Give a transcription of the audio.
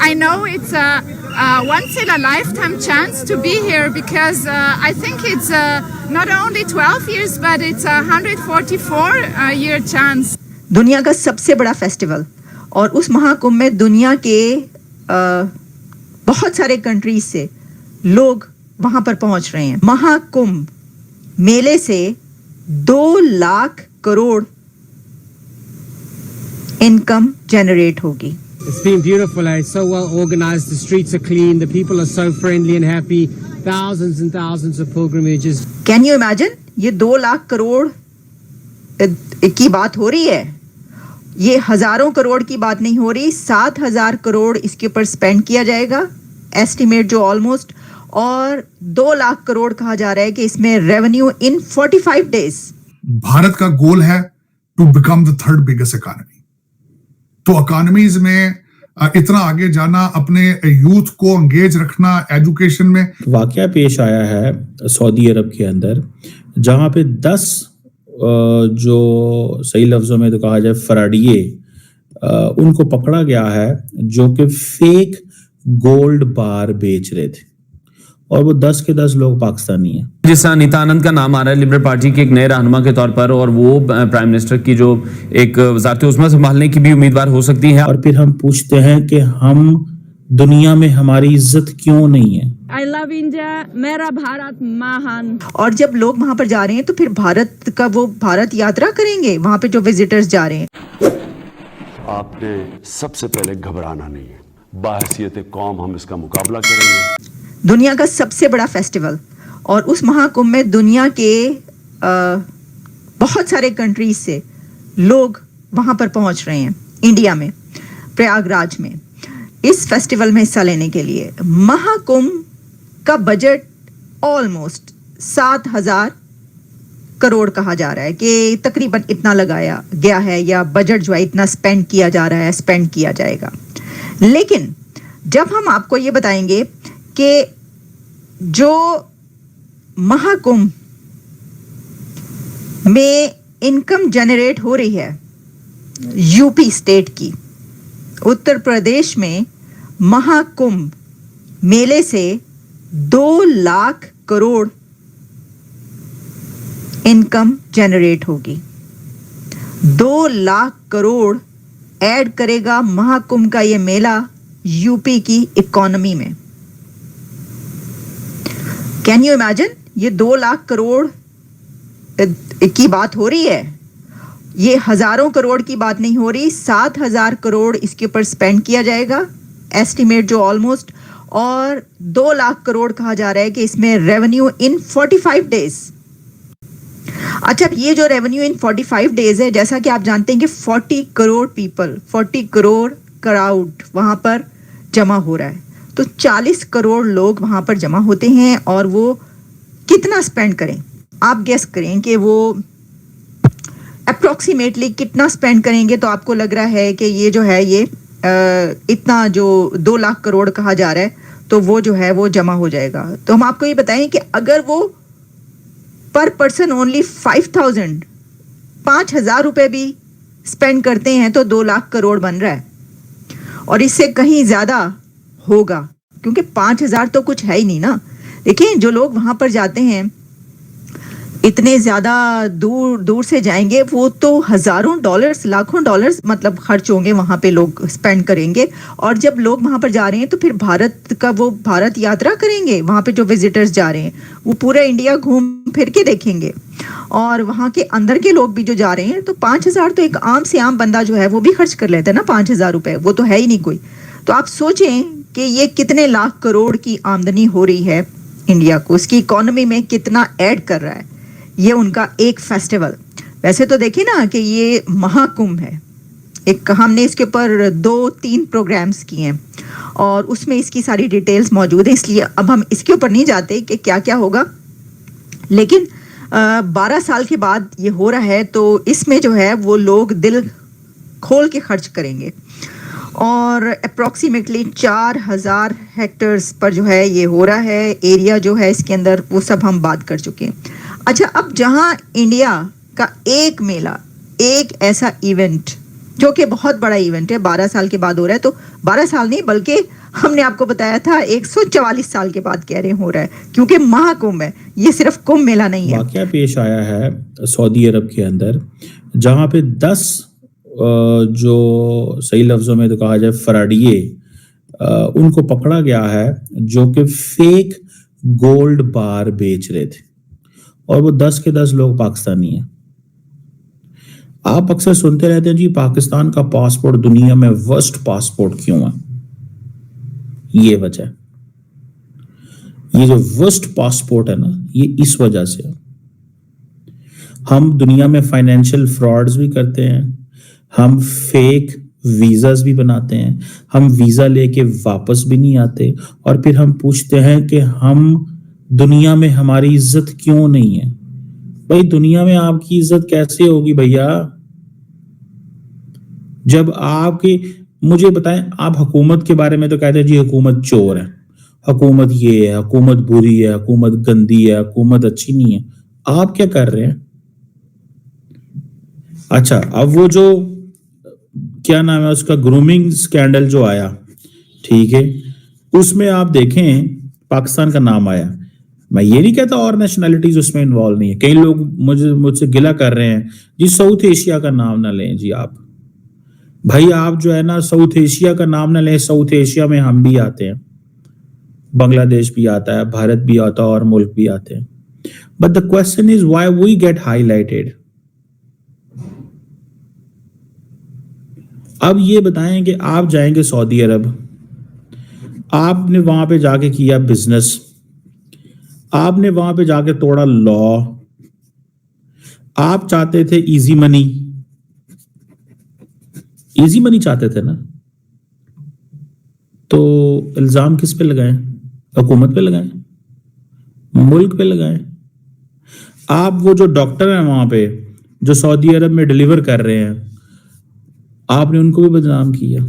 I know it's a once in a lifetime chance to be here because I think it's not only 12 years but it's a 144 year chance. दुनिया का सबसे बड़ा festival और उस महाकुंभ में दुनिया के बहुत सारे कंट्रीज से लोग वहां पर पहुंच रहे हैं. महाकुंभ मेले से 2 लाख करोड़ इनकम जनरेट होगी. It's been beautiful, it's so well organized, the streets are clean, the people are so friendly and happy, thousands and thousands of pilgrimages. Can you imagine? ये 2 लाख करोड़ की बात हो रही है. ये हजारों करोड़ की बात नहीं हो रही. 7,000 करोड़ इसके ऊपर स्पेंड किया जाएगा, एस्टिमेट जो ऑलमोस्ट, और 2 लाख करोड़ कहा जा रहा है कि इसमें रेवेन्यू इन 45 डेज. भारत का गोल है to become the 3rd biggest economy. तो इकोनॉमीज में इतना आगे जाना, अपने यूथ को एंगेज रखना एजुकेशन में. वाकया पेश आया है सऊदी अरब के अंदर जहां पे 10 जो सही लफ्जों में तो कहा जाए फराडिये, उनको पकड़ा गया है जो कि फेक गोल्ड बार बेच रहे थे, और वो 10 के 10 लोग पाकिस्तानी हैं. जिस तरह नीता आनंद का नाम आ रहा है लिबरल पार्टी के एक नए रहनुमा के तौर पर, और वो प्राइम मिनिस्टर की जो एक वज़ारत उस्मा संभालने की भी उम्मीदवार हो सकती है. और फिर हम पूछते हैं कि हम दुनिया में हमारी इज्जत क्यों नहीं है. आई लव इंडिया, मेरा भारत महान. और जब लोग वहां पर जा रहे हैं तो फिर भारत का वो भारत यात्रा करेंगे. वहां पे जो विजिटर्स जा रहे हैं, आपने सबसे पहले घबराना नहीं है. बाहसियत कौम हम इसका मुकाबला करेंगे. दुनिया का सबसे बड़ा फेस्टिवल और उस महाकुंभ में दुनिया के बहुत सारे कंट्रीज से लोग वहां पर पहुंच रहे हैं. इंडिया में प्रयागराज में इस फेस्टिवल में हिस्सा लेने के लिए. महाकुंभ का बजट ऑलमोस्ट 7,000 करोड़ कहा जा रहा है कि तकरीबन इतना लगाया गया है, या बजट जो है इतना स्पेंड किया जा रहा है, स्पेंड किया जाएगा. लेकिन जब हम आपको ये बताएंगे कि जो महाकुंभ में इनकम जनरेट हो रही है यूपी स्टेट की, उत्तर प्रदेश में महाकुंभ मेले से 2 लाख करोड़ इनकम जनरेट होगी. 2 लाख करोड़ ऐड करेगा महाकुंभ का ये मेला यूपी की इकोनॉमी में. Can you imagine? ये 2 लाख करोड़ की बात हो रही है. ये हजारों करोड़ की बात नहीं हो रही. 7,000 करोड़ इसके ऊपर स्पेंड किया जाएगा, एस्टिमेट जो ऑलमोस्ट, और 2 लाख करोड़ कहा जा रहा है कि इसमें रेवेन्यू इन 45 डेज. अच्छा, ये जो रेवेन्यू इन 45 डेज है, जैसा कि आप जानते हैं कि 40 करोड़ पीपल, 40 करोड़ क्राउड वहां पर जमा हो रहा है. तो 40 करोड़ लोग वहां पर जमा होते हैं, और वो कितना स्पेंड करें? आप गेस करें कि वो अप्रोक्सीमेटली कितना स्पेंड करेंगे. तो आपको लग रहा है कि ये जो है ये इतना जो 2 लाख करोड़ कहा जा रहा है, तो वो जो है वो जमा हो जाएगा. तो हम आपको ये बताएं कि अगर वो पर पर्सन ओनली 5,000 रुपए भी स्पेंड करते हैं तो 2 लाख करोड़ बन रहा है. और इससे कहीं ज्यादा होगा, क्योंकि 5,000 तो कुछ है ही नहीं ना. देखिए, जो लोग वहां पर जाते हैं, इतने ज्यादा दूर दूर से जाएंगे, वो तो हजारों डॉलर्स, लाखों डॉलर्स मतलब खर्च होंगे, वहां पे लोग स्पेंड करेंगे. और जब लोग वहां पर जा रहे हैं तो फिर भारत का वो भारत यात्रा करेंगे. वहां पे जो विजिटर्स जा रहे हैं वो पूरा इंडिया घूम फिर के देखेंगे. और वहां के अंदर के लोग भी जो जा रहे हैं, तो 5,000 तो एक आम से आम बंदा जो है वो भी खर्च कर लेता है ना. 5,000 रुपए वो तो है ही नहीं कोई. तो आप सोचें कि ये कितने लाख करोड़ की आमदनी हो रही है इंडिया को, उसकी इकोनॉमी में कितना ऐड कर रहा है ये उनका एक फेस्टिवल. वैसे तो देखिए ना कि ये महाकुंभ है, एक हमने इसके ऊपर 2-3 प्रोग्राम्स किए हैं और उसमें इसकी सारी डिटेल्स मौजूद है, इसलिए अब हम इसके ऊपर नहीं जाते कि क्या क्या होगा. लेकिन 12 साल के बाद ये हो रहा है, तो इसमें जो है वो लोग दिल खोल के खर्च करेंगे. और अप्रॉक्सीमेटली 4,000 हेक्टर्स पर जो है ये हो रहा है. एरिया जो है इसके अंदर वो सब हम बात कर चुके हैं. अच्छा, अब जहां इंडिया का एक मेला, एक ऐसा इवेंट जो कि बहुत बड़ा इवेंट है, 12 साल के बाद हो रहा है। तो 12 साल नहीं बल्कि हमने आपको बताया था 144 साल के बाद कह रहे हो रहा है, क्योंकि महाकुंभ है, ये सिर्फ कुंभ मेला नहीं है। वाकया पेश आया है सऊदी अरब के अंदर, जहां पे 10 जो सही लफ्जों में तो कहा जाए फराडिये, उनको पकड़ा गया है जो कि फेक गोल्ड बार बेच रहे थे, और वो 10 के 10 लोग पाकिस्तानी हैं। आप अक्सर सुनते रहते हैं जी पाकिस्तान का पासपोर्ट दुनिया में वर्स्ट पासपोर्ट क्यों है। ये वजह, ये जो वर्स्ट पासपोर्ट है ना, ये इस वजह से है। हम दुनिया में फाइनेंशियल फ्रॉड्स भी करते हैं, हम फेक वीजास भी बनाते हैं, हम वीजा लेके वापस भी नहीं आते, और फिर हम पूछते हैं कि हम दुनिया में हमारी इज्जत क्यों नहीं है। भाई दुनिया में आपकी इज्जत कैसे होगी भैया, जब आपकी, मुझे बताएं, आप हुकूमत के बारे में तो कहते हैं जी हुकूमत चोर है, हुकूमत ये है, हुकूमत बुरी है, हुकूमत गंदी है, हुकूमत अच्छी नहीं है। आप क्या कर रहे हैं? अच्छा, अब वो जो क्या नाम है उसका, ग्रूमिंग स्कैंडल जो आया, ठीक है, उसमें आप देखें पाकिस्तान का नाम आया। मैं ये नहीं कहता और नेशनैलिटीज उसमें इन्वॉल्व नहीं है। कई लोग मुझसे गिला कर रहे हैं जी साउथ एशिया का नाम ना लें जी आप। भाई आप जो है ना साउथ एशिया का नाम ना लें, साउथ एशिया में हम भी आते हैं, बांग्लादेश भी आता है, भारत भी आता है, और मुल्क भी आते हैं। But the question is why we get highlighted. अब ये बताएं कि आप जाएंगे सऊदी अरब, आपने वहां पे जाके किया बिजनेस, आपने वहां पे जाके तोड़ा लॉ, आप चाहते थे इजी मनी, इजी मनी चाहते थे ना, तो इल्जाम किस पे लगाएं? हुकूमत पे लगाएं, मुल्क पे लगाएं। आप वो जो डॉक्टर हैं वहां पे जो सऊदी अरब में डिलीवर कर रहे हैं, आपने उनको भी बदनाम किया।